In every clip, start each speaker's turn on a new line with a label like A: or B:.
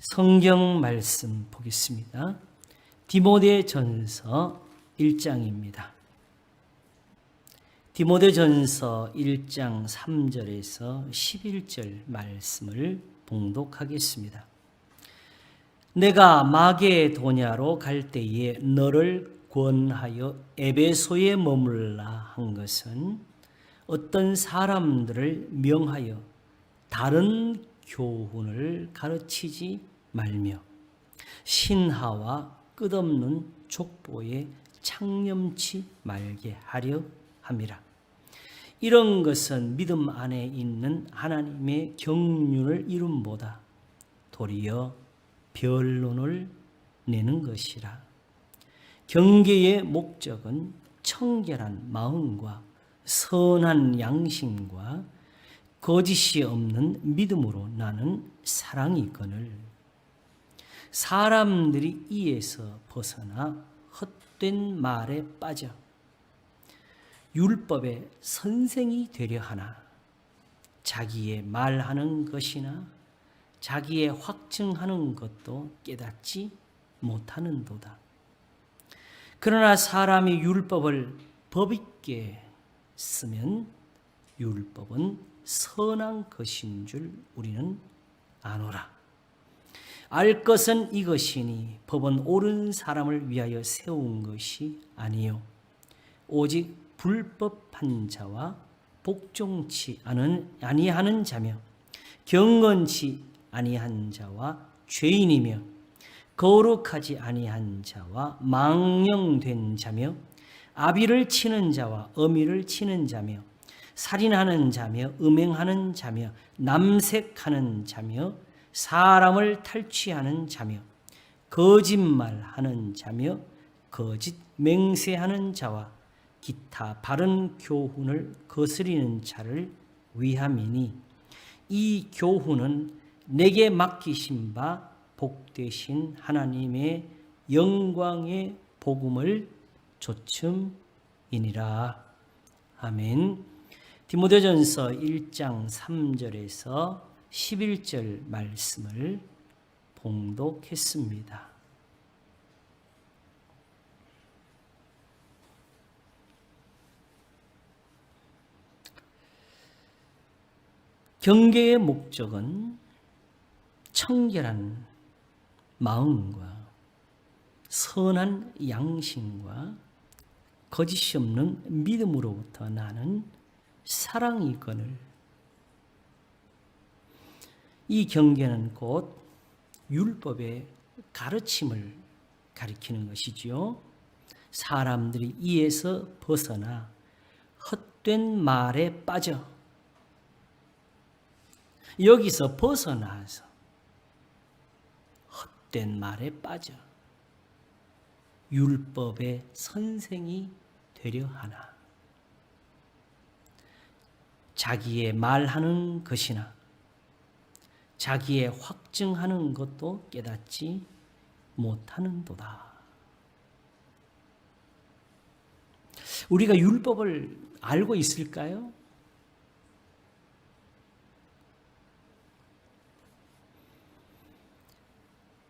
A: 성경 말씀 보겠습니다. 디모데전서 1장입니다. 디모데전서 1장 3절에서 11절 말씀을 봉독하겠습니다. 내가 마게도냐로 갈 때에 너를 권하여 에베소에 머물라 한 것은 어떤 사람들을 명하여 다른 교훈을 가르치지 말며 신하와 끝없는 족보에 창념치 말게 하려 함이라. 이런 것은 믿음 안에 있는 하나님의 경륜을 이룸보다 도리어 변론을 내는 것이라. 경계의 목적은 청결한 마음과 선한 양심과 거짓이 없는 믿음으로 나는 사랑이거늘 사람들이 이에서 벗어나 헛된 말에 빠져 율법의 선생이 되려 하나 자기의 말하는 것이나 자기의 확증하는 것도 깨닫지 못하는도다. 그러나 사람이 율법을 법 있게 쓰면 율법은 선한 것인 줄 우리는 아노라. 알 것은 이것이니 법은 옳은 사람을 위하여 세운 것이 아니요 오직 불법한 자와 복종치 아니하는 자며 경건치 아니한 자와 죄인이며 거룩하지 아니한 자와 망령된 자며 아비를 치는 자와 어미를 치는 자며 살인하는 자며 음행하는 자며 남색하는 자며 사람을 탈취하는 자며 거짓말하는 자며 거짓 맹세하는 자와 기타 바른 교훈을 거스리는 자를 위함이니 이 교훈은 내게 맡기신 바 복되신 하나님의 영광의 복음을 조춤이니라. 아멘. 디모데전서 1장 3절에서 11절 말씀을 봉독했습니다. 경계의 목적은 청결한 마음과 선한 양심과 거짓이 없는 믿음으로부터 나는 사랑이거늘 이 경계는 곧 율법의 가르침을 가리키는 것이지요. 사람들이 이에서 벗어나 헛된 말에 빠져 여기서 벗어나서 헛된 말에 빠져 율법의 선생이 되려 하나 자기의 말하는 것이나 자기의 확증하는 것도 깨닫지 못하는도다. 우리가 율법을 알고 있을까요?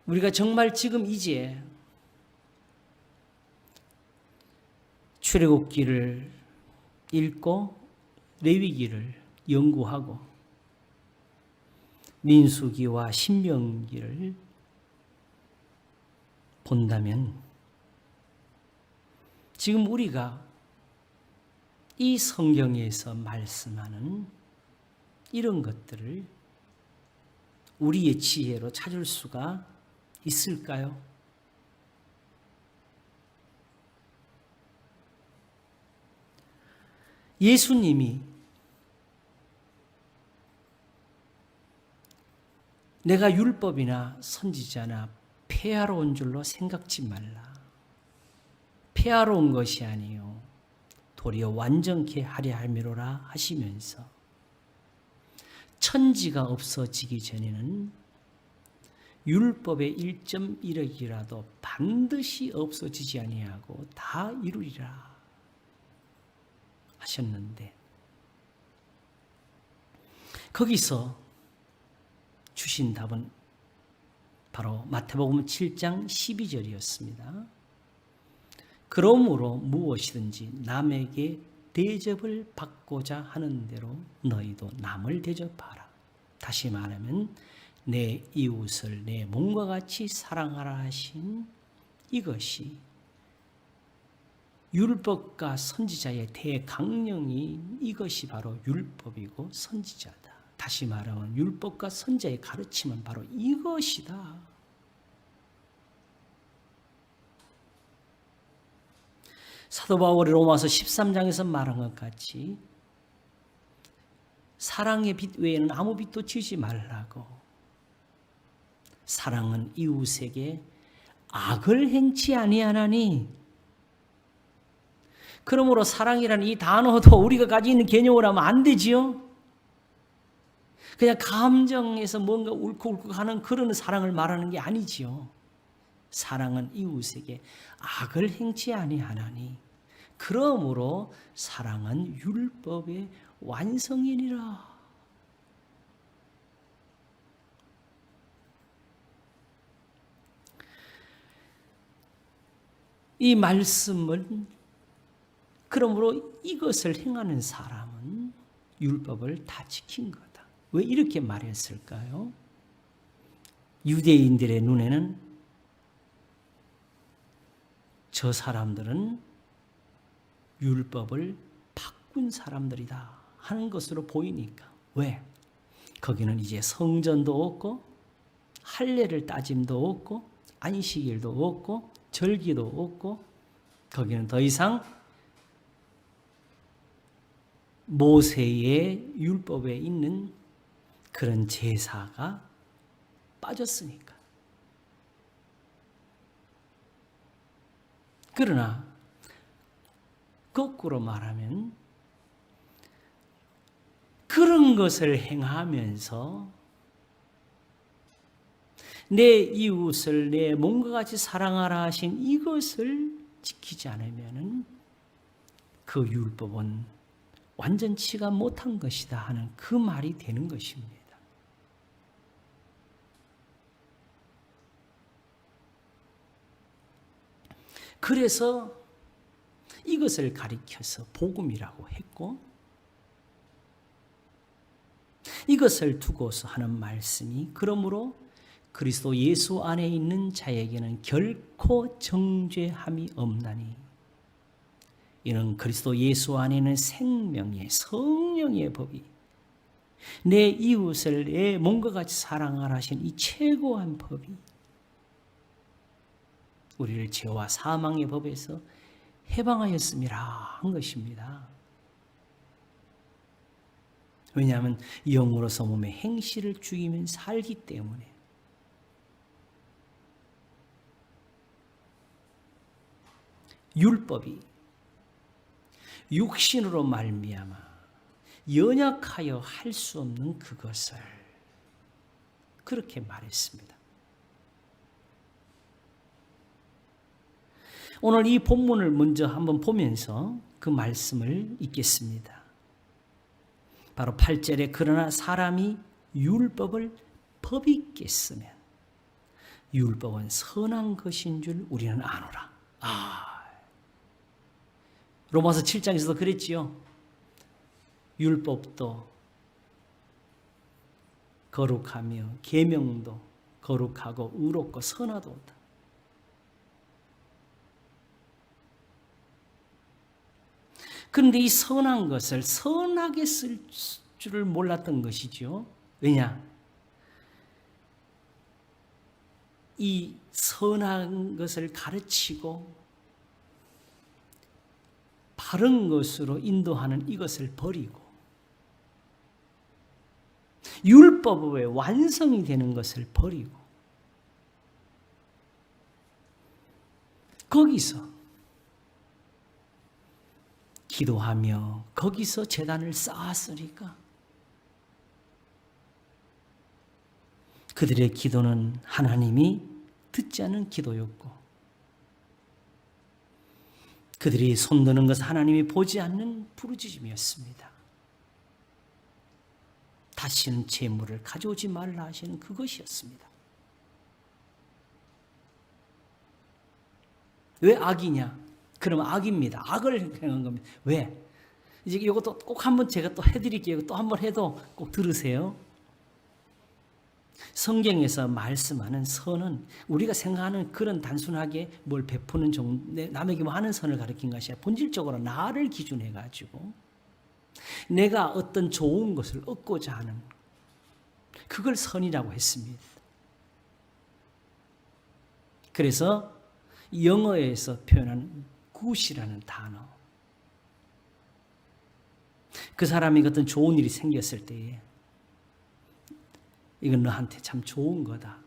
A: 우리가 정말 지금 이제 출애굽기를 읽고 레위기를 연구하고 민수기와 신명기를 본다면 지금 우리가 이 성경에서 말씀하는 이런 것들을 우리의 지혜로 찾을 수가 있을까요? 예수님이 내가 율법이나 선지자나 폐하러 온 줄로 생각지 말라. 폐하러 온 것이 아니요 도리어 완전케 하려 함이로라 하시면서 천지가 없어지기 전에는 율법의 1.1억이라도 반드시 없어지지 아니하고 다 이루리라 하셨는데 거기서 주신 답은 바로 마태복음 7장 12절이었습니다. 그러므로 무엇이든지 남에게 대접을 받고자 하는 대로 너희도 남을 대접하라. 다시 말하면 내 이웃을 내 몸과 같이 사랑하라 하신 이것이 율법과 선지자의 대강령이 이것이 바로 율법이고 선지자다. 다시 말하면 율법과 선지자의 가르침은 바로 이것이다. 사도 바울이 로마서 13장에서 말한 것 같이 사랑의 빛 외에는 아무 빛도 지지 말라고. 사랑은 이웃에게 악을 행치 아니하나니. 그러므로 사랑이라는 이 단어도 우리가 가지고 있는 개념으로 하면 안 되지요. 그냥 감정에서 뭔가 울컥울컥 하는 그런 사랑을 말하는 게 아니지요. 사랑은 이웃에게 악을 행치 아니하나니. 그러므로 사랑은 율법의 완성이니라. 이 말씀을 그러므로 이것을 행하는 사람은 율법을 다 지킨 거다. 왜 이렇게 말했을까요? 유대인들의 눈에는 저 사람들은 율법을 바꾼 사람들이다 하는 것으로 보이니까. 왜? 거기는 이제 성전도 없고 할례를 따짐도 없고 안식일도 없고 절기도 없고 거기는 더 이상 모세의 율법에 있는 그런 제사가 빠졌으니까. 그러나 거꾸로 말하면 그런 것을 행하면서 내 이웃을 내 몸과 같이 사랑하라 하신 이것을 지키지 않으면 그 율법은 완전치가 못한 것이다 하는 그 말이 되는 것입니다. 그래서 이것을 가리켜서 복음이라고 했고 이것을 두고서 하는 말씀이 그러므로 그리스도 예수 안에 있는 자에게는 결코 정죄함이 없나니 이는 그리스도 예수 안에는 생명의 성령의 법이 내 이웃을 내 몸과 같이 사랑하라 하신 이 최고한 법이 우리를 죄와 사망의 법에서 해방하였음이라 한 것입니다. 왜냐하면 영으로서 몸의 행실을 죽이면 살기 때문에. 율법이 육신으로 말미암아 연약하여 할 수 없는 그것을 그렇게 말했습니다. 오늘 이 본문을 먼저 한번 보면서 그 말씀을 읽겠습니다. 바로 8절에 그러나 사람이 율법을 법있게 쓰면 율법은 선한 것인 줄 우리는 아노라. 로마서 7장에서도 그랬지요. 율법도 거룩하며 계명도 거룩하고 의롭고 선하도다. 그런데 이 선한 것을 선하게 쓸 줄을 몰랐던 것이죠. 왜냐? 이 선한 것을 가르치고 바른 것으로 인도하는 이것을 버리고 율법의 완성이 되는 것을 버리고 거기서 기도하며 거기서 제단을 쌓았으니까 그들의 기도는 하나님이 듣지 않는 기도였고 그들이 손드는 것은 하나님이 보지 않는 부르짖음이었습니다. 다시는 재물을 가져오지 말라 하시는 그것이었습니다. 왜 악이냐? 그러면 악입니다. 악을 행한 겁니다. 왜? 이제 이것도 꼭 한번 제가 또 해드릴게요. 또 한번 해도 꼭 들으세요. 성경에서 말씀하는 선은 우리가 생각하는 그런 단순하게 뭘 베푸는 정도, 남에게 뭐 하는 선을 가리킨 것이 아니라 본질적으로 나를 기준해 가지고 내가 어떤 좋은 것을 얻고자 하는 그걸 선이라고 했습니다. 그래서 영어에서 표현한 굿이라는 단어, 그 사람이 어떤 좋은 일이 생겼을 때에 이건 너한테 참 좋은 거다.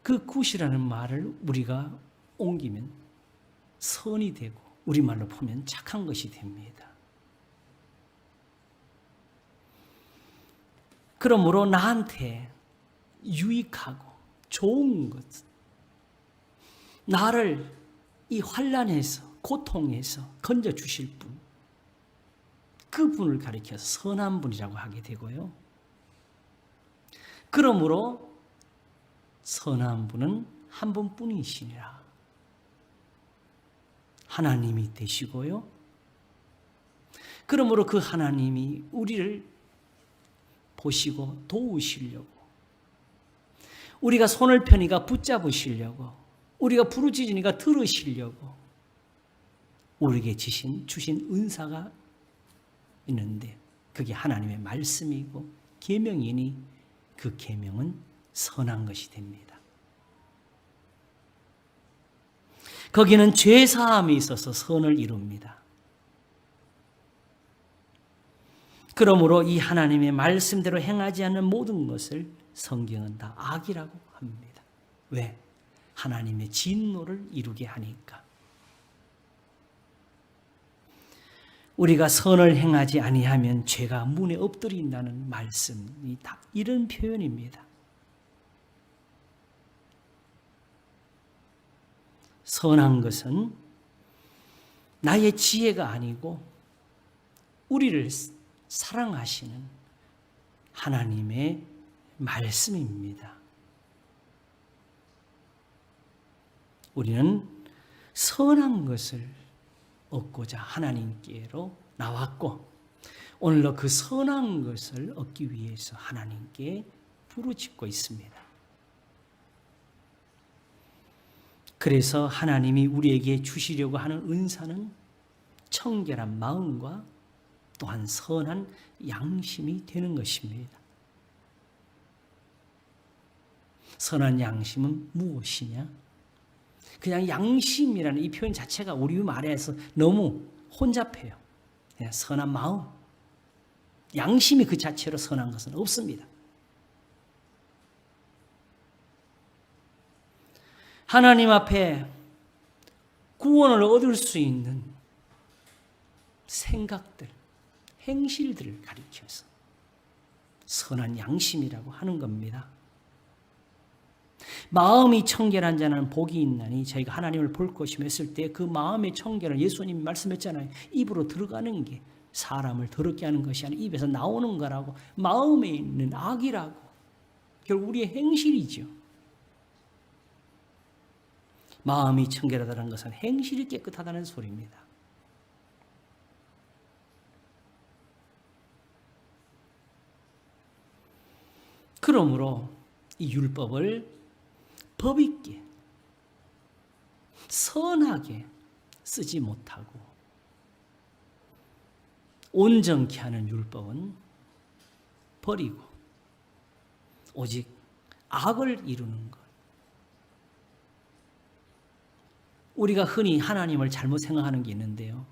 A: 그 굿이라는 말을 우리가 옮기면 선이 되고 우리말로 보면 착한 것이 됩니다. 그러므로 나한테 유익하고 좋은 것, 나를 이 환난에서 고통에서 건져주실 분, 그분을 가리켜서 선한 분이라고 하게 되고요. 그러므로 선한 분은 한 분뿐이시니라. 하나님이 되시고요. 그러므로 그 하나님이 우리를 보시고 도우시려고, 우리가 손을 펴니까 붙잡으시려고, 우리가 부르짖으니까 들으시려고 우리에게 주신 은사가 있는데 그게 하나님의 말씀이고 계명이니 그 계명은 선한 것이 됩니다. 거기는 죄 사함이 있어서 선을 이룹니다. 그러므로 이 하나님의 말씀대로 행하지 않는 모든 것을 성경은 다 악이라고 합니다. 왜? 하나님의 진노를 이루게 하니까. 우리가 선을 행하지 아니하면 죄가 문에 엎드린다는 말씀이 다 이런 표현입니다. 선한 것은 나의 지혜가 아니고 우리를 사랑하시는 하나님의 말씀입니다. 우리는 선한 것을 얻고자 하나님께로 나왔고 오늘도 그 선한 것을 얻기 위해서 하나님께 부르짖고 있습니다. 그래서 하나님이 우리에게 주시려고 하는 은사는 청결한 마음과 또한 선한 양심이 되는 것입니다. 선한 양심은 무엇이냐? 그냥 양심이라는 이 표현 자체가 우리 말에서 너무 혼잡해요. 그냥 선한 마음. 양심이 그 자체로 선한 것은 없습니다. 하나님 앞에 구원을 얻을 수 있는 생각들, 행실들을 가리켜서 선한 양심이라고 하는 겁니다. 마음이 청결한 자는 복이 있나니 저희가 하나님을 볼 것이며 했을 때 그 마음의 청결은 예수님이 말씀했잖아요. 입으로 들어가는 게 사람을 더럽게 하는 것이 아니라 입에서 나오는 거라고, 마음에 있는 악이라고. 결국 우리의 행실이죠. 마음이 청결하다는 것은 행실이 깨끗하다는 소리입니다. 그러므로 이 율법을 법 있게 선하게 쓰지 못하고 온전케 하는 율법은 버리고 오직 악을 이루는 것. 우리가 흔히 하나님을 잘못 생각하는 게 있는데요.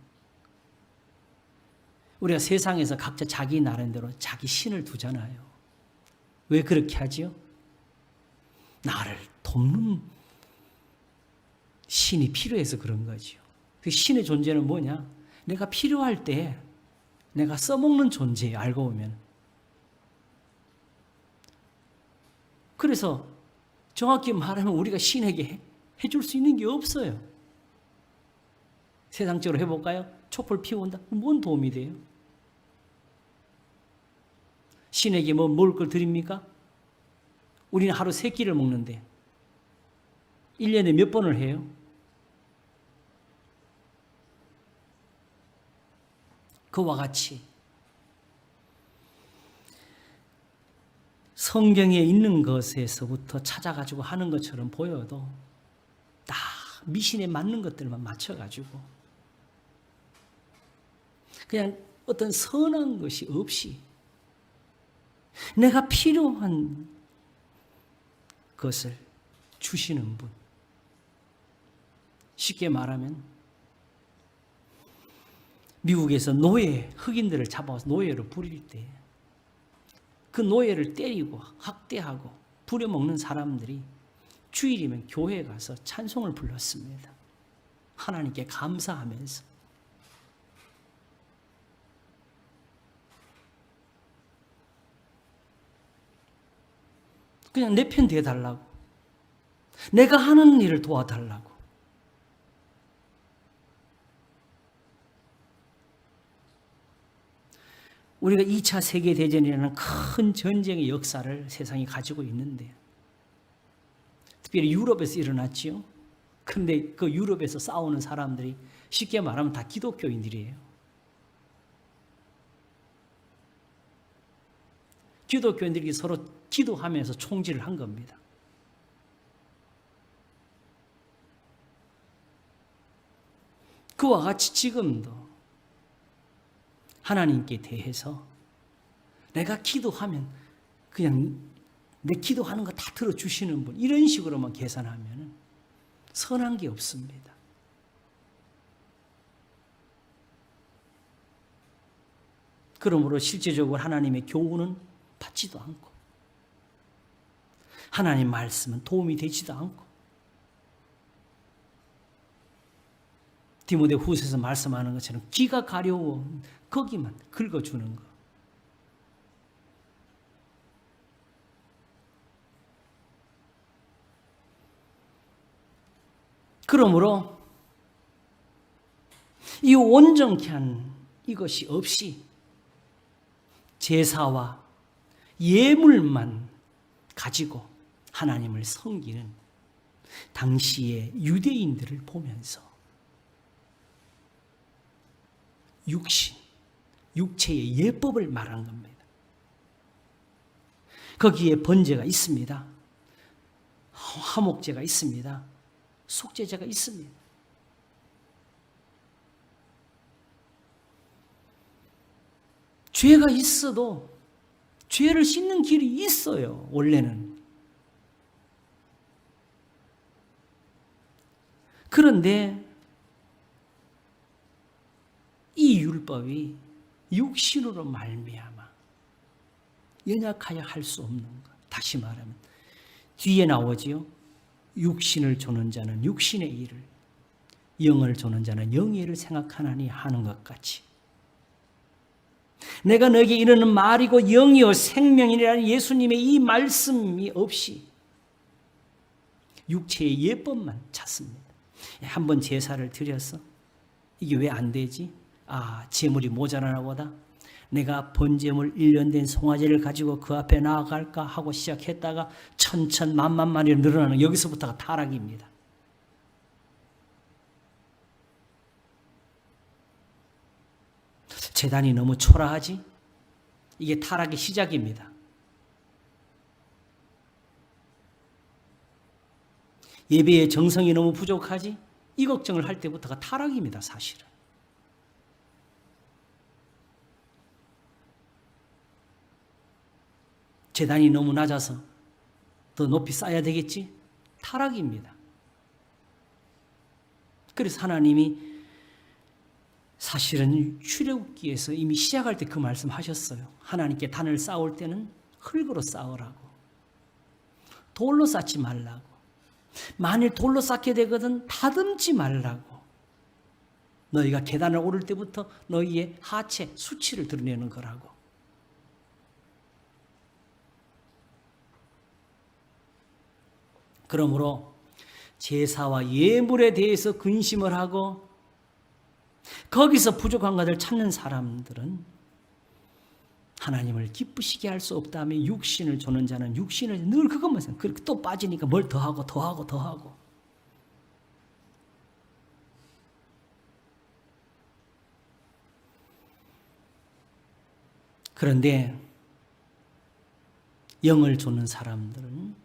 A: 우리가 세상에서 각자 자기 나름대로 자기 신을 두잖아요. 왜 그렇게 하지요? 나를 돕는 신이 필요해서 그런 거죠. 그 신의 존재는 뭐냐? 내가 필요할 때 내가 써먹는 존재예요. 알고 보면. 그래서 정확히 말하면 우리가 신에게 해줄 수 있는 게 없어요. 세상적으로 해볼까요? 촛불 피운다? 뭔 도움이 돼요? 신에게 뭐 먹을 걸 드립니까? 우리는 하루 3끼를 먹는데 1년에 몇 번을 해요? 그와 같이 성경에 있는 것에서부터 찾아가지고 하는 것처럼 보여도 다 미신에 맞는 것들만 맞춰가지고 그냥 어떤 선한 것이 없이 내가 필요한 것을 주시는 분. 쉽게 말하면 미국에서 흑인들을 잡아서 노예로 부릴 때 그 노예를 때리고 학대하고 부려먹는 사람들이 주일이면 교회에 가서 찬송을 불렀습니다. 하나님께 감사하면서. 그냥 내 편 대달라고. 내가 하는 일을 도와달라고. 우리가 2차 세계대전이라는 큰 전쟁의 역사를 세상이 가지고 있는데 특별히 유럽에서 일어났지요. 근데 그 유럽에서 싸우는 사람들이 쉽게 말하면 다 기독교인들이에요. 기독교인들이 서로 기도하면서 총질을 한 겁니다. 그와 같이 지금도 하나님께 대해서 내가 기도하면 그냥 내 기도하는 거 다 들어주시는 분, 이런 식으로만 계산하면 선한 게 없습니다. 그러므로 실제적으로 하나님의 교훈은 받지도 않고 하나님 말씀은 도움이 되지도 않고 디모데후서에서 말씀하는 것처럼 귀가 가려워 거기만 긁어주는 거. 그러므로 이 온전케 한 이것이 없이 제사와 예물만 가지고 하나님을 섬기는 당시의 유대인들을 보면서 육체의 예법을 말한 겁니다. 거기에 번제가 있습니다. 화목제가 있습니다. 속죄제가 있습니다. 죄가 있어도 죄를 씻는 길이 있어요. 원래는. 그런데 이 율법이 육신으로 말미암아 연약하여 할 수 없는 것. 다시 말하면 뒤에 나오지요. 육신을 조는 자는 육신의 일을, 영을 조는 자는 영의 일을 생각하나니 하는 것 같이 내가 너에게 이르는 말이고 영이요 생명이라는 예수님의 이 말씀이 없이 육체의 예법만 찾습니다. 한번 제사를 드려서 이게 왜 안 되지? 제물이 모자라나 보다. 내가 번제물 1년 된 송아지를 가지고 그 앞에 나아갈까 하고 시작했다가 천천만만 마리로 늘어나는, 여기서부터가 타락입니다. 제단이 너무 초라하지? 이게 타락의 시작입니다. 예배의 정성이 너무 부족하지? 이 걱정을 할 때부터가 타락입니다, 사실은. 제단이 너무 낮아서 더 높이 쌓아야 되겠지? 타락입니다. 그래서 하나님이 사실은 출애굽기에서 이미 시작할 때 그 말씀 하셨어요. 하나님께 단을 쌓을 때는 흙으로 쌓으라고. 돌로 쌓지 말라고. 만일 돌로 쌓게 되거든 다듬지 말라고. 너희가 계단을 오를 때부터 너희의 하체, 수치를 드러내는 거라고. 그러므로 제사와 예물에 대해서 근심을 하고 거기서 부족한 것을 찾는 사람들은 하나님을 기쁘시게 할 수 없다며 육신을 조는 자는 육신을 늘 그것만 생각. 그렇게 또 빠지니까 뭘 더하고 더하고 더하고. 그런데 영을 조는 사람들은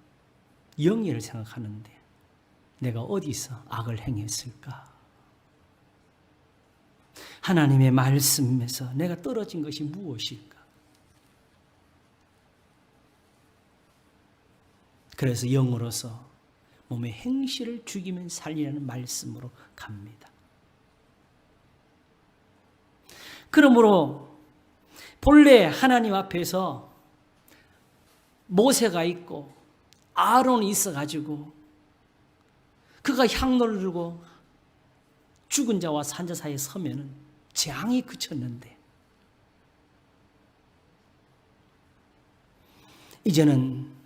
A: 영예를 생각하는데 내가 어디서 악을 행했을까? 하나님의 말씀에서 내가 떨어진 것이 무엇일까? 그래서 영으로서 몸의 행실을 죽이면 살리라는 말씀으로 갑니다. 그러므로 본래 하나님 앞에서 모세가 있고 아론이 있어가지고 그가 향로를 들고 죽은 자와 산 자 사이에 서면은 재앙이 그쳤는데 이제는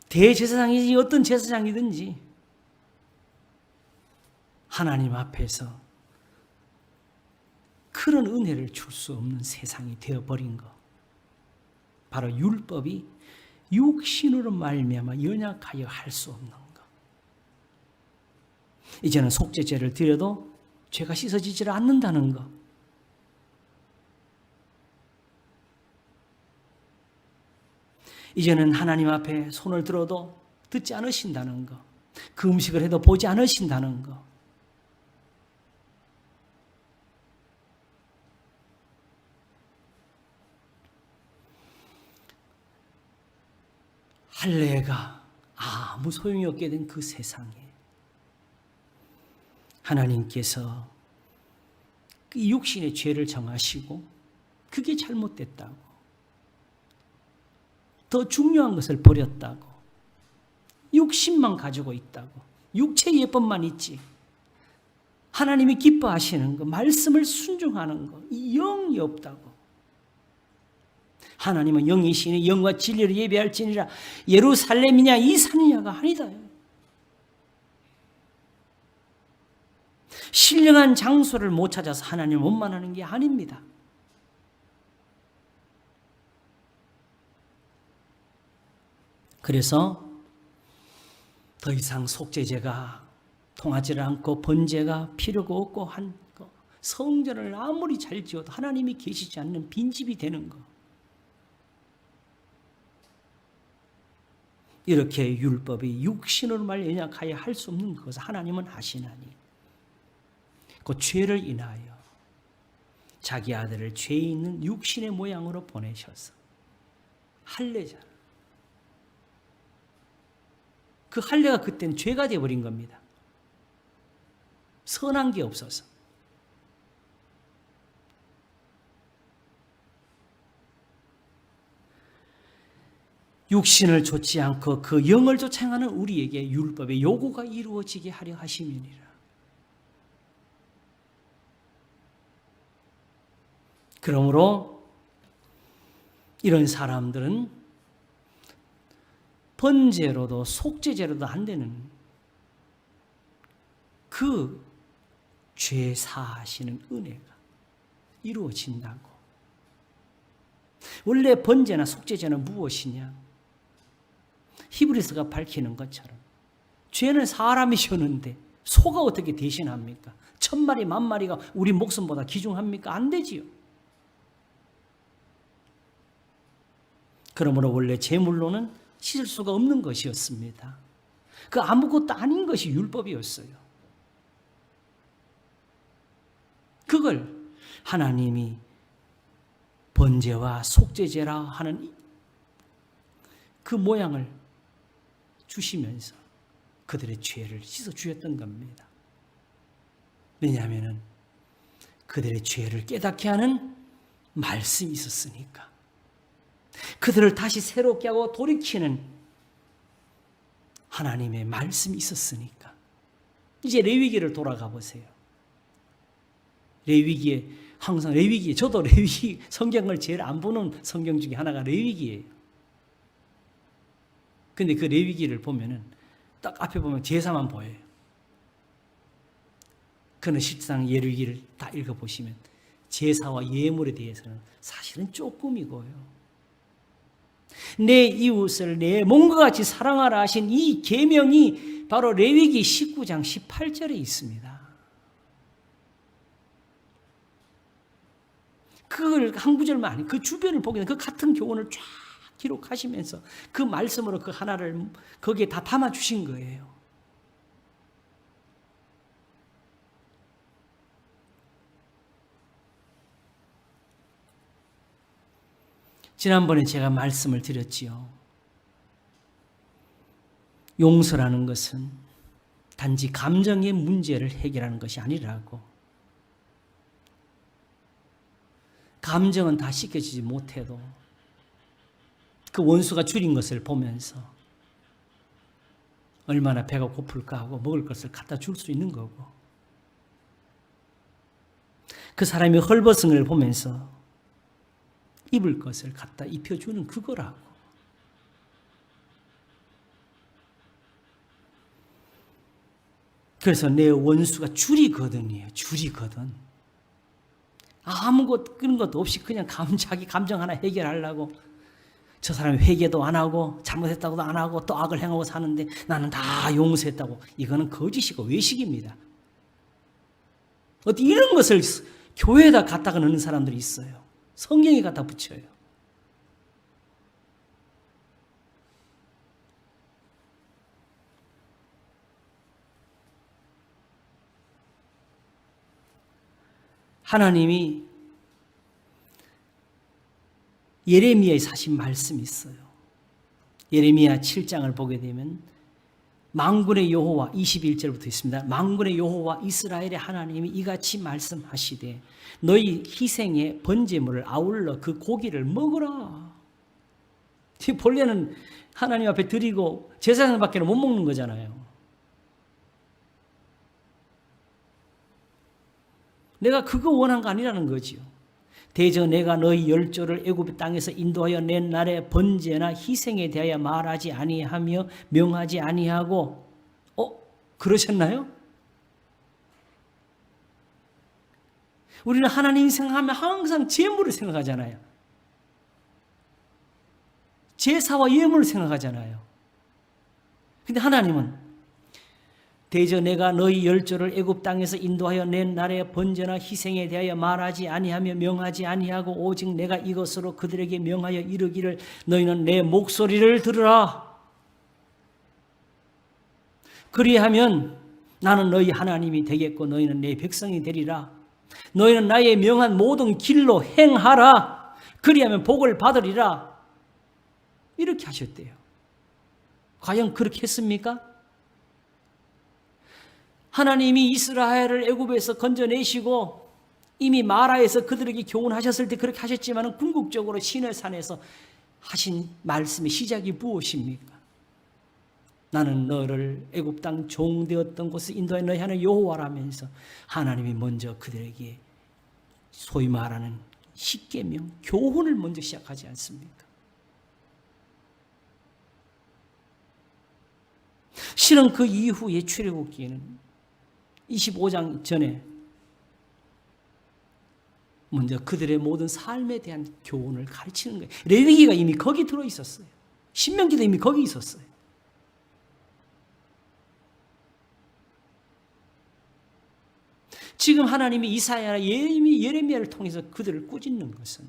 A: 대제사장이지 어떤 제사장이든지 하나님 앞에서 그런 은혜를 줄 수 없는 세상이 되어버린 것. 바로 율법이 육신으로 말미암아 연약하여 할 수 없는 것. 이제는 속죄제를 드려도 죄가 씻어지질 않는다는 것. 이제는 하나님 앞에 손을 들어도 듣지 않으신다는 것. 그 음식을 해도 보지 않으신다는 것. 할례가 아무 소용이 없게 된 그 세상에 하나님께서 그 육신의 죄를 정하시고 그게 잘못됐다고, 더 중요한 것을 버렸다고, 육신만 가지고 있다고, 육체의 예법만 있지 하나님이 기뻐하시는 거, 말씀을 순종하는 거, 이 영이 없다고. 하나님은 영이시니 영과 진리를 예배할지니라. 예루살렘이냐 이 산이냐가 아니다. 신령한 장소를 못 찾아서 하나님을 원만하는 게 아닙니다. 그래서 더 이상 속죄제가 통하지 않고 번제가 필요가 없고 한 거, 성전을 아무리 잘 지어도 하나님이 계시지 않는 빈집이 되는 거. 이렇게 율법이 육신으로 말 연약하여 할 수 없는 것을 하나님은 하시나니 그 죄를 인하여 자기 아들을 죄 있는 육신의 모양으로 보내셔서 할례자. 그 할례가 그때는 죄가 되어버린 겁니다. 선한 게 없어서. 육신을 좇지 않고 그 영을 좇아 행하는 우리에게 율법의 요구가 이루어지게 하려 하심이니라. 그러므로 이런 사람들은 번제로도 속죄제로도 안 되는 그 죄 사하시는 은혜가 이루어진다고. 원래 번제나 속죄제는 무엇이냐? 히브리서가 밝히는 것처럼 죄는 사람이 졌는데 소가 어떻게 대신합니까? 1000마리, 10,000마리가 우리 목숨보다 귀중합니까? 안 되지요. 그러므로 원래 제물로는 씻을 수가 없는 것이었습니다. 그 아무것도 아닌 것이 율법이었어요. 그걸 하나님이 번제와 속죄제라 하는 그 모양을 주시면서 그들의 죄를 씻어주셨던 겁니다. 왜냐하면 그들의 죄를 깨닫게 하는 말씀이 있었으니까. 그들을 다시 새롭게 하고 돌이키는 하나님의 말씀이 있었으니까. 이제 레위기를 돌아가 보세요. 레위기에 항상 레위기에 저도 레위기 성경을 제일 안 보는 성경 중에 하나가 레위기예요. 근데 그 레위기를 보면은 딱 앞에 보면 제사만 보여요. 그는 실상 레위기를 다 읽어보시면 제사와 예물에 대해서는 사실은 조금이고요. 내 이웃을 내 몸과 같이 사랑하라 하신 이 계명이 바로 레위기 19장 18절에 있습니다. 그걸 한 구절만 아니 그 주변을 보게 되면 그 같은 교훈을 쫙 기록하시면서 그 말씀으로 그 하나를 거기에 다 담아 주신 거예요. 지난번에 제가 말씀을 드렸지요. 용서라는 것은 단지 감정의 문제를 해결하는 것이 아니라고. 감정은 다 씻겨지지 못해도 그 원수가 줄인 것을 보면서 얼마나 배가 고플까 하고 먹을 것을 갖다 줄 수 있는 거고, 그 사람이 헐벗은 걸 보면서 입을 것을 갖다 입혀주는 그거라고. 그래서 내 원수가 줄이거든요. 줄이거든. 아무것 그런 것도 없이 그냥 자기 감정 하나 해결하려고 저 사람이 회개도 안 하고 잘못했다고도 안 하고 또 악을 행하고 사는데 나는 다 용서했다고. 이거는 거짓이고 외식입니다. 어디 이런 것을 교회에다 갖다가 넣는 사람들이 있어요. 성경에 갖다 붙여요. 하나님이 예레미야에 하신 말씀이 있어요. 예레미야 7장을 보게 되면 만군의 여호와 21절부터 있습니다. 만군의 여호와 이스라엘의 하나님이 이같이 말씀하시되 너희 희생의 번제물을 아울러 그 고기를 먹으라. 본래는 하나님 앞에 드리고 제사장밖에 못 먹는 거잖아요. 내가 그거 원한 거 아니라는 거지요. 대저 내가 너희 열조를 애굽 땅에서 인도하여 낸 날에 번제나 희생에 대하여 말하지 아니하며 명하지 아니하고 그러셨나요? 우리는 하나님 생각하면 항상 제물을 생각하잖아요. 제사와 예물을 생각하잖아요. 근데 하나님은 대저 내가 너희 열조를 애굽 땅에서 인도하여 낸 날의 번제나 희생에 대하여 말하지 아니하며 명하지 아니하고 오직 내가 이것으로 그들에게 명하여 이르기를 너희는 내 목소리를 들으라. 그리하면 나는 너희 하나님이 되겠고 너희는 내 백성이 되리라. 너희는 나의 명한 모든 길로 행하라. 그리하면 복을 받으리라. 이렇게 하셨대요. 과연 그렇게 했습니까? 하나님이 이스라엘을 애굽에서 건져내시고 이미 마라에서 그들에게 교훈하셨을 때 그렇게 하셨지만 궁극적으로 시내산에서 하신 말씀의 시작이 무엇입니까? 나는 너를 애굽 땅 종되었던 곳에 인도해 너희 하는 여호와라면서 하나님이 먼저 그들에게 소위 말하는 십계명, 교훈을 먼저 시작하지 않습니까? 실은 그 이후에 출애굽기에는 25장 전에 먼저 그들의 모든 삶에 대한 교훈을 가르치는 거예요. 레위기가 이미 거기 들어있었어요. 신명기도 이미 거기 있었어요. 지금 하나님이 이사야나 예레미야를 통해서 그들을 꾸짖는 것은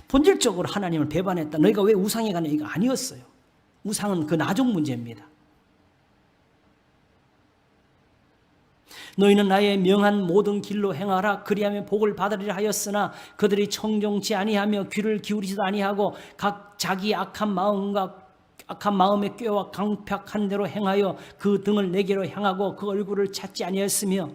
A: 본질적으로 하나님을 배반했다. 너희가 왜 우상에 가냐 이거 아니었어요. 우상은 그 나중 문제입니다. 너희는 나의 명한 모든 길로 행하라. 그리하면 복을 받으리라 하였으나 그들이 청종치 아니하며 귀를 기울이지도 아니하고 각 자기 악한 마음의 꾀와 강팍한 대로 행하여 그 등을 내게로 향하고 그 얼굴을 찾지 아니하였으며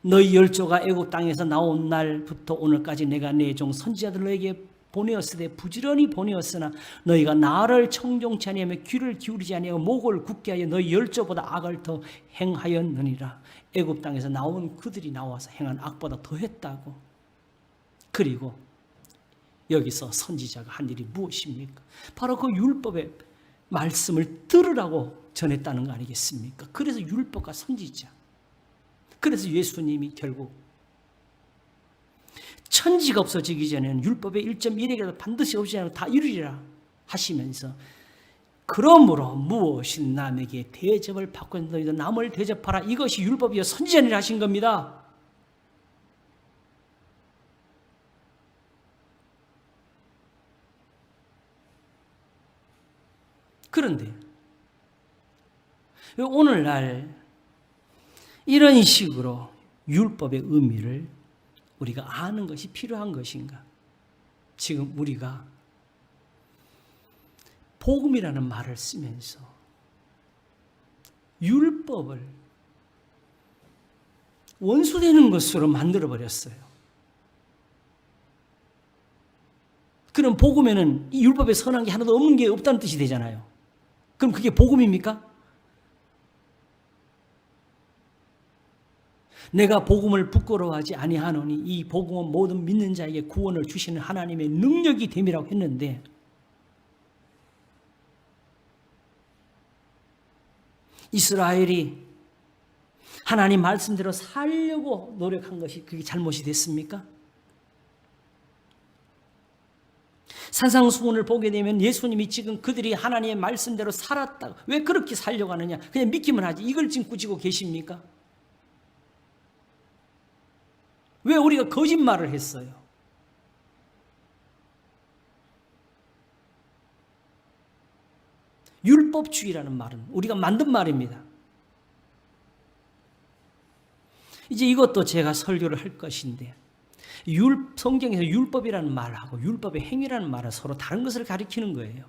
A: 너희 열조가 애굽 땅에서 나온 날부터 오늘까지 내가 내 종 선지자들 너에게 보내었으되 부지런히 보내었으나 너희가 나를 청종치 아니하며 귀를 기울이지 아니하고 목을 굳게 하여 너희 열조보다 악을 더 행하였느니라. 애굽 땅에서 나온 그들이 나와서 행한 악보다 더했다고. 그리고 여기서 선지자가 한 일이 무엇입니까? 바로 그 율법의 말씀을 들으라고 전했다는 거 아니겠습니까? 그래서 율법과 선지자. 그래서 예수님이 결국 천지가 없어지기 전에는 율법의 1.1에게도 반드시 없지 않고 다 이루리라 하시면서 그러므로 무엇이 남에게 대접을 받고 너희도 남을 대접하라. 이것이 율법이요 선지자니라 하신 겁니다. 그런데 오늘날 이런 식으로 율법의 의미를 우리가 아는 것이 필요한 것인가? 지금 우리가 복음이라는 말을 쓰면서 율법을 원수되는 것으로 만들어버렸어요. 그럼 복음에는 이 율법에 선한 게 하나도 없는 게 없다는 뜻이 되잖아요. 그럼 그게 복음입니까? 내가 복음을 부끄러워하지 아니하노니 이 복음은 모든 믿는 자에게 구원을 주시는 하나님의 능력이 됨이라고 했는데 이스라엘이 하나님 말씀대로 살려고 노력한 것이 그게 잘못이 됐습니까? 산상수훈을 보게 되면 예수님이 지금 그들이 하나님의 말씀대로 살았다고 왜 그렇게 살려고 하느냐? 그냥 믿기만 하지. 이걸 지금 꾸짖고 계십니까? 왜 우리가 거짓말을 했어요? 율법주의라는 말은 우리가 만든 말입니다. 이제 이것도 제가 설교를 할 것인데 성경에서 율법이라는 말하고 율법의 행위라는 말은 서로 다른 것을 가리키는 거예요.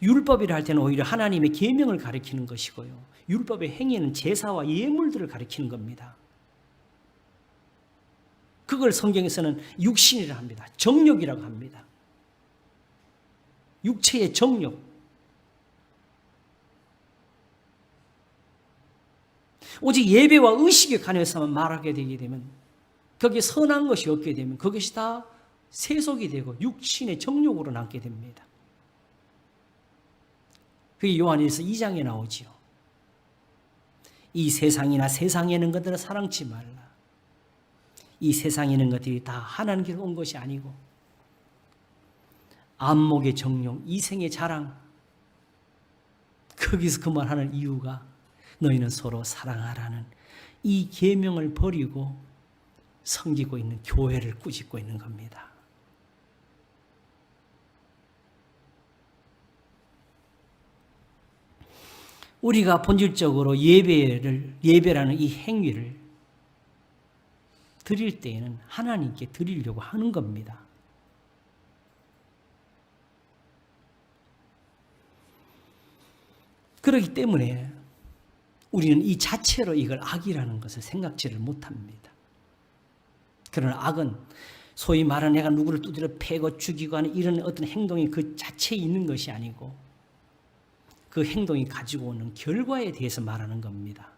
A: 율법이라 할 때는 오히려 하나님의 계명을 가리키는 것이고요. 율법의 행위는 제사와 예물들을 가리키는 겁니다. 그걸 성경에서는 육신이라 합니다. 정욕이라고 합니다. 육체의 정욕. 오직 예배와 의식에 관해서만 말하게 되게 되면 거기에 선한 것이 없게 되면 그것이 다 세속이 되고 육신의 정욕으로 남게 됩니다. 그게 요한일서 2장에 나오지요. 이 세상이나 세상에 있는 것들을 사랑치 말라. 이 세상에 있는 것들이 다 하나님께서 온 것이 아니고 안목의 정욕, 이생의 자랑. 거기서 그 말하는 이유가 너희는 서로 사랑하라는 이 계명을 버리고 섬기고 있는 교회를 꾸짖고 있는 겁니다. 우리가 본질적으로 예배라는 이 행위를 드릴 때에는 하나님께 드리려고 하는 겁니다. 그렇기 때문에 우리는 이 자체로 이걸 악이라는 것을 생각지를 못합니다. 그러나 악은 소위 말하는 내가 누구를 두드려 패고 죽이고 하는 이런 어떤 행동이 그 자체에 있는 것이 아니고 그 행동이 가지고 오는 결과에 대해서 말하는 겁니다.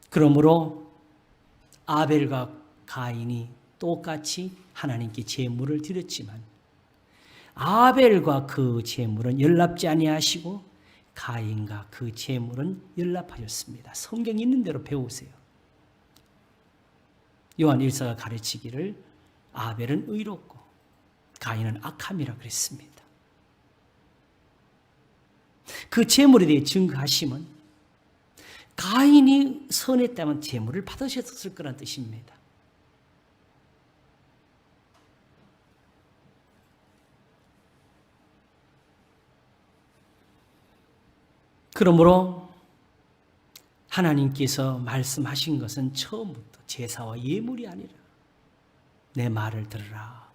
A: 그러므로 아벨과 가인이 똑같이 하나님께 제물을 드렸지만 아벨과 그 제물은 연락지 아니하시고 가인과 그 제물은 연락하셨습니다. 성경에 있는 대로 배우세요. 요한 1서가 가르치기를 아벨은 의롭고 가인은 악함이라 그랬습니다. 그 제물에 대해 증거하심은 가인이 선했다면 제물을 받으셨을 거란 뜻입니다. 그러므로 하나님께서 말씀하신 것은 처음부터 제사와 예물이 아니라 내 말을 들으라.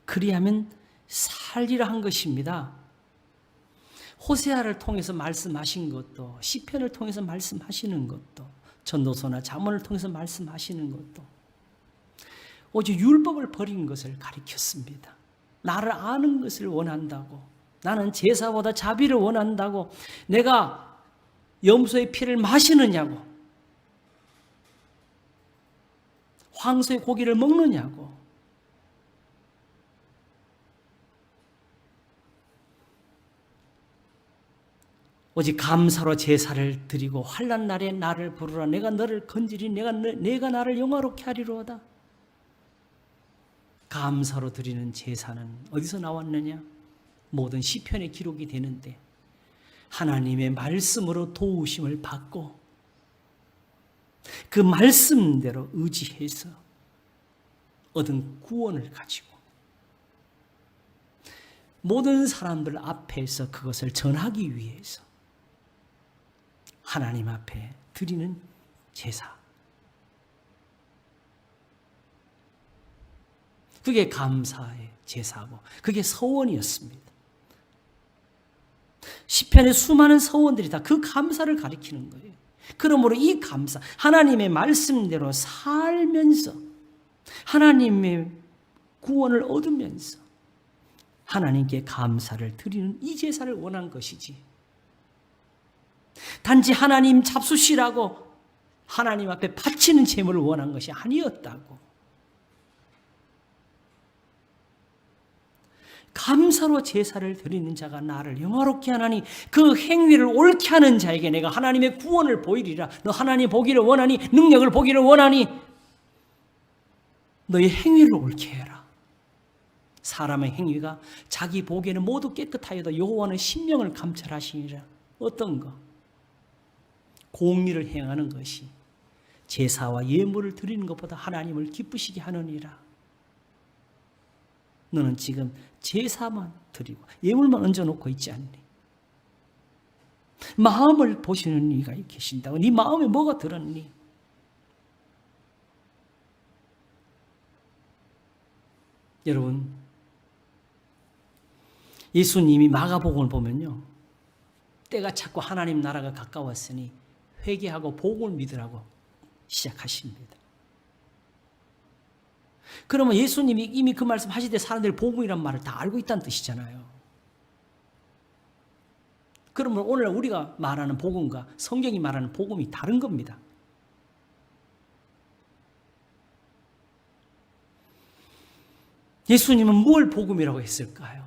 A: 그리하면 살리라 한 것입니다. 호세아를 통해서 말씀하신 것도 시편을 통해서 말씀하시는 것도 전도서나 잠언을 통해서 말씀하시는 것도 오직 율법을 버린 것을 가리켰습니다. 나를 아는 것을 원한다고 나는 제사보다 자비를 원한다고 내가 염소의 피를 마시느냐고 황소의 고기를 먹느냐고 오직 감사로 제사를 드리고 환난 날에 나를 부르라. 내가 너를 건지리. 내가 나를 영화롭게 하리로다. 감사로 드리는 제사는 어디서 나왔느냐? 모든 시편에 기록이 되는데 하나님의 말씀으로 도우심을 받고 그 말씀대로 의지해서 얻은 구원을 가지고 모든 사람들 앞에서 그것을 전하기 위해서 하나님 앞에 드리는 제사. 그게 감사의 제사고 그게 서원이었습니다. 시편의 수많은 서원들이 다 그 감사를 가리키는 거예요. 그러므로 이 감사, 하나님의 말씀대로 살면서 하나님의 구원을 얻으면서 하나님께 감사를 드리는 이 제사를 원한 것이지, 단지 하나님 잡수시라고 하나님 앞에 바치는 제물을 원한 것이 아니었다고. 감사로 제사를 드리는 자가 나를 영화롭게 하나니 그 행위를 옳게 하는 자에게 내가 하나님의 구원을 보이리라. 너 하나님 보기를 원하니, 능력을 보기를 원하니 너의 행위를 옳게 해라. 사람의 행위가 자기 보기에는 모두 깨끗하여도 여호와는 심령을 감찰하시니라. 어떤 거? 공의를 행하는 것이 제사와 예물을 드리는 것보다 하나님을 기쁘시게 하느니라. 너는 지금 제사만 드리고 예물만 얹어놓고 있지 않니? 마음을 보시는 이가 계신다고. 네 마음에 뭐가 들었니? 여러분, 예수님이 마가복음을 보면요, 때가 찼고 하나님 나라가 가까웠으니 회개하고 복음을 믿으라고 시작하십니다. 그러면 예수님이 이미 그 말씀 하실 때 사람들이 복음이란 말을 다 알고 있다는 뜻이잖아요. 그러면 오늘 우리가 말하는 복음과 성경이 말하는 복음이 다른 겁니다. 예수님은 뭘 복음이라고 했을까요?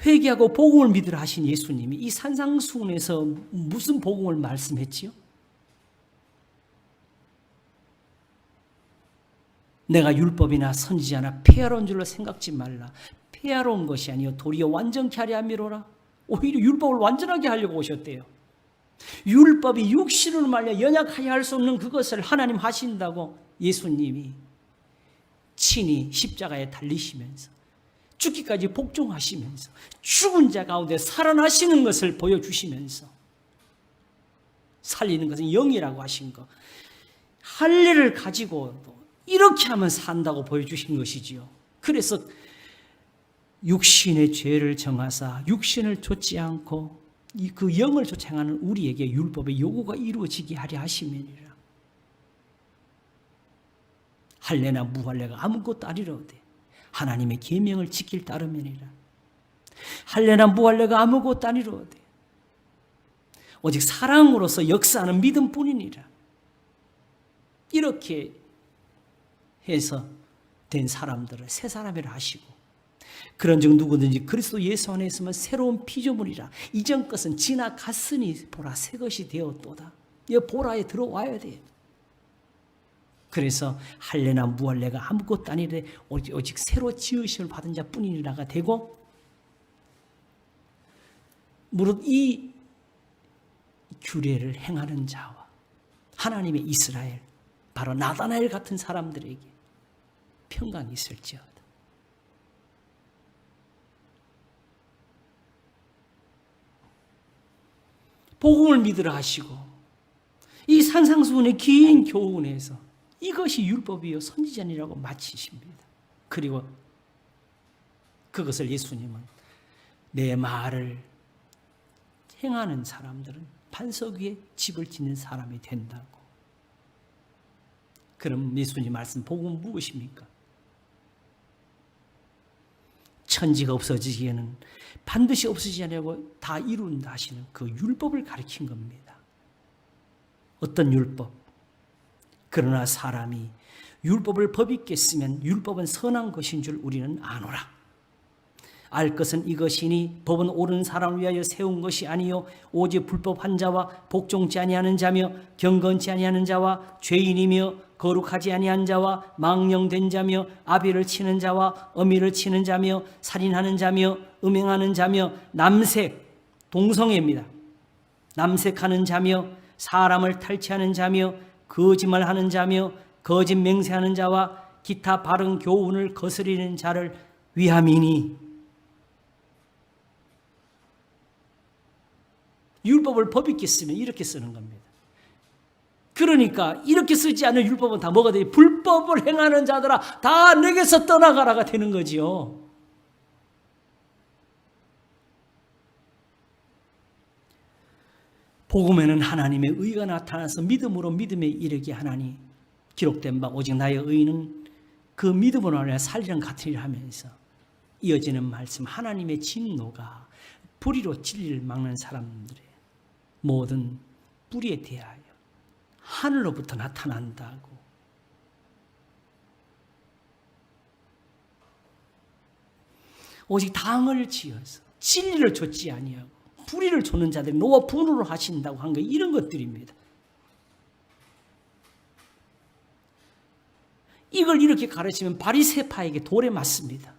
A: 회개하고 복음을 믿으라 하신 예수님이 이 산상수훈에서 무슨 복음을 말씀했지요? 내가 율법이나 선지자나 폐하로운 줄로 생각지 말라. 폐하로운 것이 아니요 도리어 완전케 하려 함이로라. 오히려 율법을 완전하게 하려고 오셨대요. 율법이 육신으로 말려 연약하여 할 수 없는 그것을 하나님 하신다고 예수님이 친히 십자가에 달리시면서 죽기까지 복종하시면서 죽은 자 가운데 살아나시는 것을 보여주시면서, 살리는 것은 영이라고 하신 거, 할례를 가지고 이렇게 하면 산다고 보여주신 것이지요. 그래서 육신의 죄를 정하사 육신을 좇지 않고 그 영을 좇지 않는 우리에게 율법의 요구가 이루어지게 하려 하심이니라. 할례나 무할례가 아무것도 아니로되 하나님의 계명을 지킬 따름이니라. 할례나 무할례가 아무것도 아니로되 오직 사랑으로서 역사하는 믿음뿐이니라. 이렇게 해서 된 사람들을 새 사람이라 하시고, 그런즉 누구든지 그리스도 예수 안에 있으면 새로운 피조물이라. 이전 것은 지나갔으니 보라 새 것이 되었도다. 이 보라에 들어와야 돼. 그래서 할례나 무할례가 아무것도 아니래 오직 새로 지으심을 받은 자뿐이니라가 되고, 무릇 이 규례를 행하는 자와 하나님의 이스라엘, 바로 나다나엘 같은 사람들에게 평강이 있을지어다. 복음을 믿으라 하시고 이 산상수훈의 긴 교훈에서 이것이 율법이요 선지자니라고 마치십니다. 그리고 그것을 예수님은 내 말을 행하는 사람들은 반석 위에 집을 짓는 사람이 된다고. 그럼 예수님 말씀 복음은 무엇입니까? 천지가 없어지기에는 반드시 없어지지 않으려고 다 이룬다 하시는 그 율법을 가리킨 겁니다. 어떤 율법? 그러나 사람이 율법을 법 있게 쓰면 율법은 선한 것인 줄 우리는 아노라. 알 것은 이것이니 법은 옳은 사람을 위하여 세운 것이 아니요 오직 불법한 자와 복종치 아니하는 자며 경건치 아니하는 자와 죄인이며 거룩하지 아니한 자와 망령된 자며 아비를 치는 자와 어미를 치는 자며 살인하는 자며 음행하는 자며 남색 동성애입니다. 남색하는 자며 사람을 탈취하는 자며 거짓말하는 자며 거짓 맹세하는 자와 기타 바른 교훈을 거스리는 자를 위함이니. 율법을 법 있게 쓰면 이렇게 쓰는 겁니다. 그러니까 이렇게 쓰지 않은 율법은 다 뭐가 돼요? 불법을 행하는 자들아 다 내게서 떠나가라가 되는 거지요. 복음에는 하나님의 의가 나타나서 믿음으로 믿음에 이르게 하나니 기록된 바 오직 나의 의는 그 믿음으로 하여 살리는 같으리라 하면서 이어지는 말씀, 하나님의 진노가 불의로 진리를 막는 사람들의 모든 뿌리에 대하여 하늘로부터 나타난다고. 오직 당을 지어서 진리를 좇지 아니하고 불의를 좇는 자들이 노와 분으로 하신다고 한 거, 이런 것들입니다. 이걸 이렇게 가르치면 바리새파에게 돌에 맞습니다.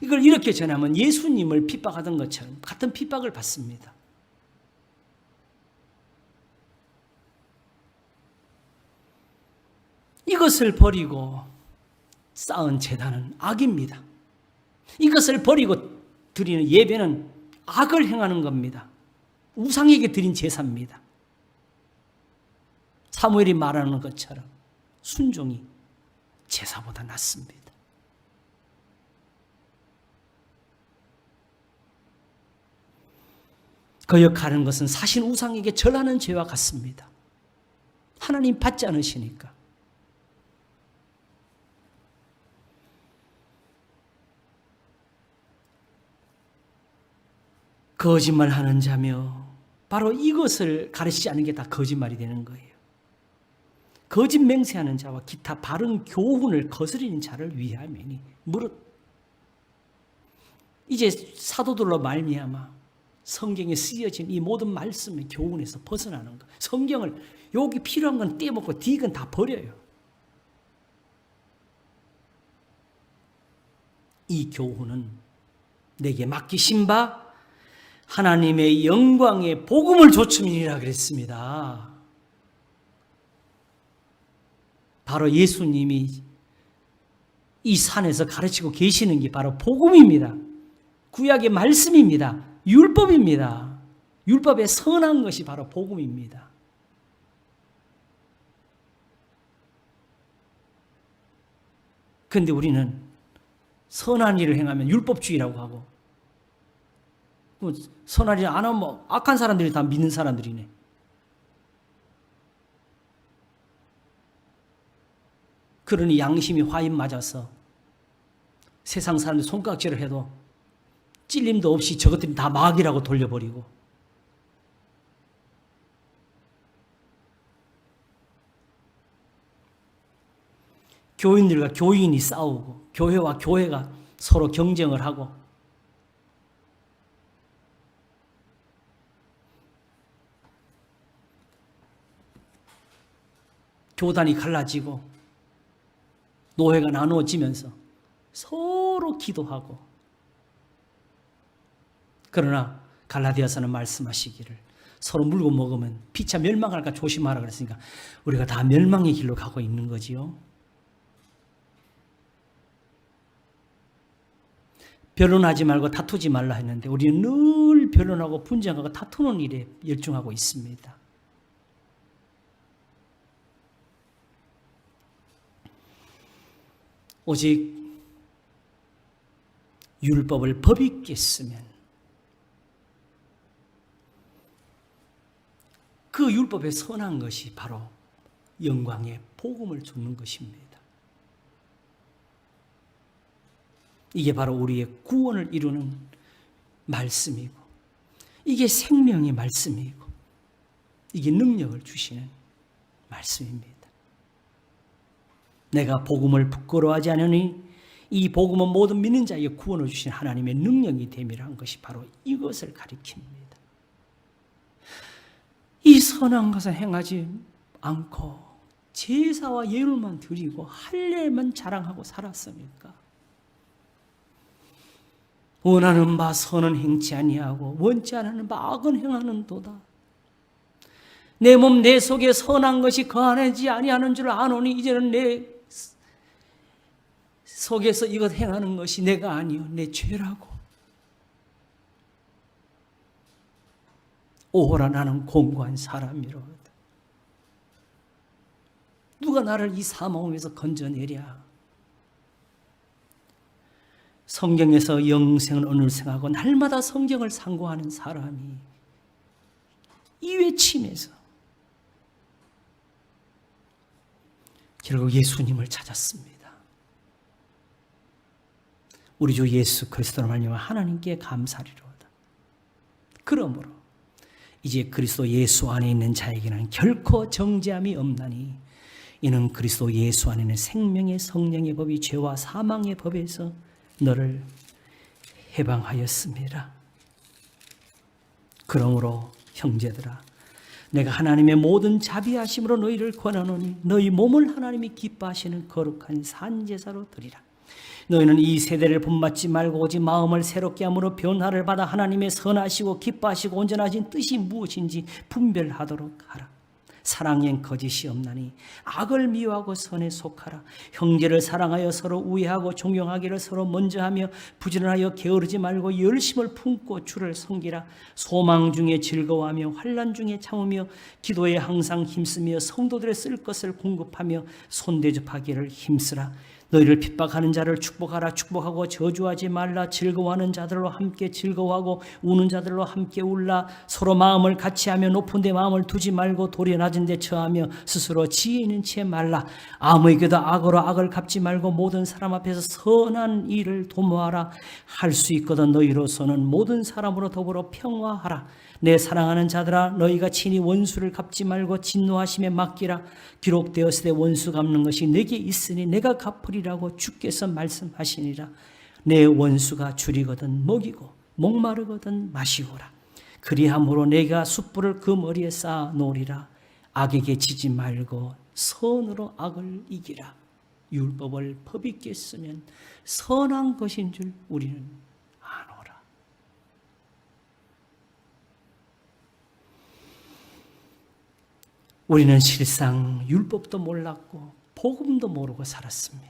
A: 이걸 이렇게 전하면 예수님을 핍박하던 것처럼 같은 핍박을 받습니다. 이것을 버리고 쌓은 제단은 악입니다. 이것을 버리고 드리는 예배는 악을 행하는 겁니다. 우상에게 드린 제사입니다. 사무엘이 말하는 것처럼 순종이 제사보다 낫습니다. 거역하는 것은 사신 우상에게 절하는 죄와 같습니다. 하나님 받지 않으시니까. 거짓말하는 자며 바로 이것을 가르치지 않는 게 다 거짓말이 되는 거예요. 거짓 맹세하는 자와 기타 바른 교훈을 거스리는 자를 위함이니 무릇 이제 사도들로 말미암아 성경에 쓰여진 이 모든 말씀의 교훈에서 벗어나는 것. 성경을 여기 필요한 건 떼먹고 뒤건 다 버려요. 이 교훈은 내게 맡기신 바 하나님의 영광의 복음을 조춤이라 그랬습니다. 바로 예수님이 이 산에서 가르치고 계시는 게 바로 복음입니다. 구약의 말씀입니다. 율법입니다. 율법의 선한 것이 바로 복음입니다. 그런데 우리는 선한 일을 행하면 율법주의라고 하고, 선한 일 안 하면 악한 사람들이 다 믿는 사람들이네. 그러니 양심이 화인 맞아서 세상 사람들 손깍지를 해도 찔림도 없이 저것들이 다 마귀라고 돌려버리고, 교인들과 교인이 싸우고 교회와 교회가 서로 경쟁을 하고, 교단이 갈라지고 노회가 나누어지면서 서로 기도하고, 그러나 갈라디아서는 말씀하시기를 서로 물고 먹으면 피차 멸망할까 조심하라 그랬으니까 우리가 다 멸망의 길로 가고 있는 거지요. 변론하지 말고 다투지 말라 했는데 우리는 늘 변론하고 분쟁하고 다투는 일에 열중하고 있습니다. 오직 율법을 법 있게 쓰면 그 율법의 선한 것이 바로 영광의 복음을 주는 것입니다. 이게 바로 우리의 구원을 이루는 말씀이고, 이게 생명의 말씀이고, 이게 능력을 주시는 말씀입니다. 내가 복음을 부끄러워하지 않으니 이 복음은 모든 믿는 자에게 구원을 주신 하나님의 능력이 됨이라는 것이 바로 이것을 가리킵니다. 이 선한 것을 행하지 않고 제사와 예물만 드리고 할례만 자랑하고 살았습니까? 원하는 바 선은 행치 아니하고 원치 않는 바 악은 행하는도다. 내 몸 내 속에 선한 것이 거하지 아니하는 줄 아노니 이제는 내 속에서 이것 행하는 것이 내가 아니요 내 죄라고. 오호라 나는 공고한 사람이로다. 누가 나를 이 사망에서 건져내랴. 성경에서 영생을 언을생하고 날마다 성경을 상고하는 사람이 이 외침에서 결국 예수님을 찾았습니다. 우리 주 예수 그리스도로 말미암아 하나님께 감사리로다. 그러므로 이제 그리스도 예수 안에 있는 자에게는 결코 정죄함이 없나니 이는 그리스도 예수 안에 있는 생명의 성령의 법이 죄와 사망의 법에서 너를 해방하였습니다. 그러므로 형제들아 내가 하나님의 모든 자비하심으로 너희를 권하노니 너희 몸을 하나님이 기뻐하시는 거룩한 산제사로 드리라. 너희는 이 세대를 본받지 말고 오직 마음을 새롭게 함으로 변화를 받아 하나님의 선하시고 기뻐하시고 온전하신 뜻이 무엇인지 분별하도록 하라. 사랑엔 거짓이 없나니 악을 미워하고 선에 속하라. 형제를 사랑하여 서로 우애하고 존경하기를 서로 먼저 하며 부지런하여 게으르지 말고 열심을 품고 주를 섬기라. 소망 중에 즐거워하며 환난 중에 참으며 기도에 항상 힘쓰며 성도들의 쓸 것을 공급하며 손대접하기를 힘쓰라. 너희를 핍박하는 자를 축복하라. 축복하고 저주하지 말라. 즐거워하는 자들로 함께 즐거워하고 우는 자들로 함께 울라. 서로 마음을 같이하며 높은 데 마음을 두지 말고 도리 낮은 데 처하며 스스로 지혜 있는 채 말라. 아무에게도 악으로 악을 갚지 말고 모든 사람 앞에서 선한 일을 도모하라. 할 수 있거든 너희로서는 모든 사람으로 더불어 평화하라. 내 사랑하는 자들아 너희가 친히 원수를 갚지 말고 진노하심에 맡기라. 기록되었을 때 원수 갚는 것이 내게 있으니 내가 갚으리라고 주께서 말씀하시니라. 내 원수가 줄이거든 먹이고 목마르거든 마시고라. 그리함으로 내가 숯불을 그 머리에 쌓아 놓으리라. 악에게 지지 말고 선으로 악을 이기라. 율법을 법 있게 쓰면 선한 것인 줄 우리는 아노라. 우리는 실상 율법도 몰랐고 복음도 모르고 살았습니다.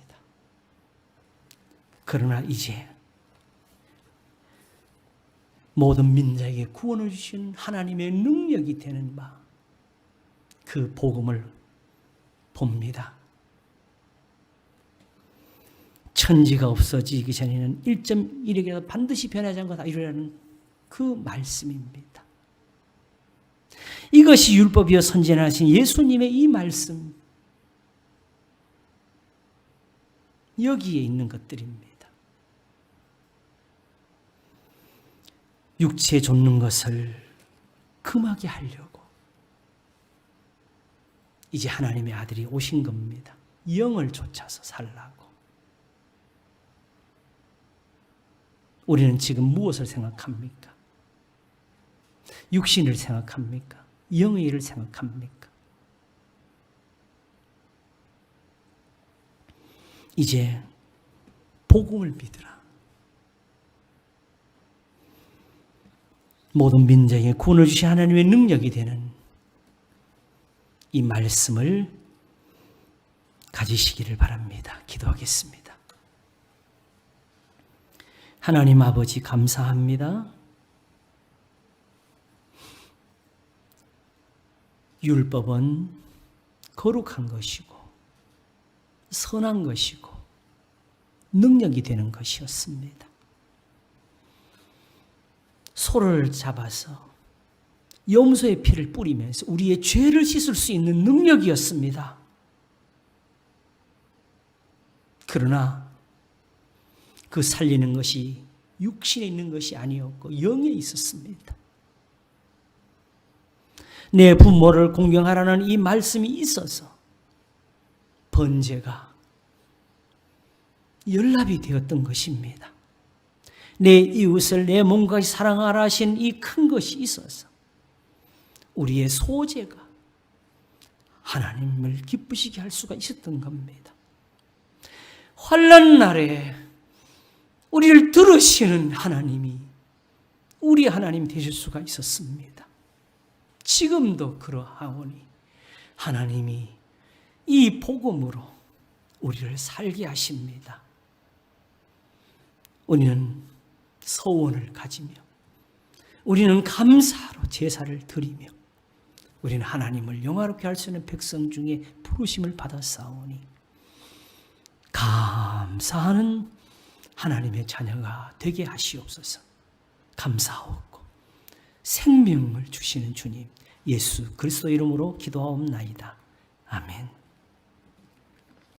A: 그러나 이제 모든 민자에게 구원을 주신 하나님의 능력이 되는 바 그 복음을 봅니다. 천지가 없어지기 전에는 1.1에게도 반드시 변하지 않고 다 이루라는 그 말씀입니다. 이것이 율법이여 선지자하신 예수님의 이 말씀, 여기에 있는 것들입니다. 육체 좇는 것을 금하게 하려고 이제 하나님의 아들이 오신 겁니다. 영을 쫓아서 살라고. 우리는 지금 무엇을 생각합니까? 육신을 생각합니까? 영의 일을 생각합니까? 이제 복음을 믿으라. 모든 민족에게 구원을 주신 하나님의 능력이 되는 이 말씀을 가지시기를 바랍니다. 기도하겠습니다. 하나님 아버지 감사합니다. 율법은 거룩한 것이고 선한 것이고 능력이 되는 것이었습니다. 소를 잡아서 염소의 피를 뿌리면서 우리의 죄를 씻을 수 있는 능력이었습니다. 그러나 그 살리는 것이 육신에 있는 것이 아니었고 영에 있었습니다. 내 부모를 공경하라는 이 말씀이 있어서 번제가 연락이 되었던 것입니다. 내 이웃을 내 몸과 사랑하라 하신 이 큰 것이 있어서 우리의 소재가 하나님을 기쁘시게 할 수가 있었던 겁니다. 환난 날에 우리를 들으시는 하나님이 우리 하나님 되실 수가 있었습니다. 지금도 그러하오니 하나님이 이 복음으로 우리를 살게 하십니다. 우리는 서원을 가지며 우리는 감사로 제사를 드리며 우리는 하나님을 영화롭게 할 수 있는 백성 중에 부르심을 받았사오니 감사하는 하나님의 자녀가 되게 하시옵소서. 감사하옵고 생명을 주시는 주님 예수 그리스도 이름으로 기도하옵나이다. 아멘.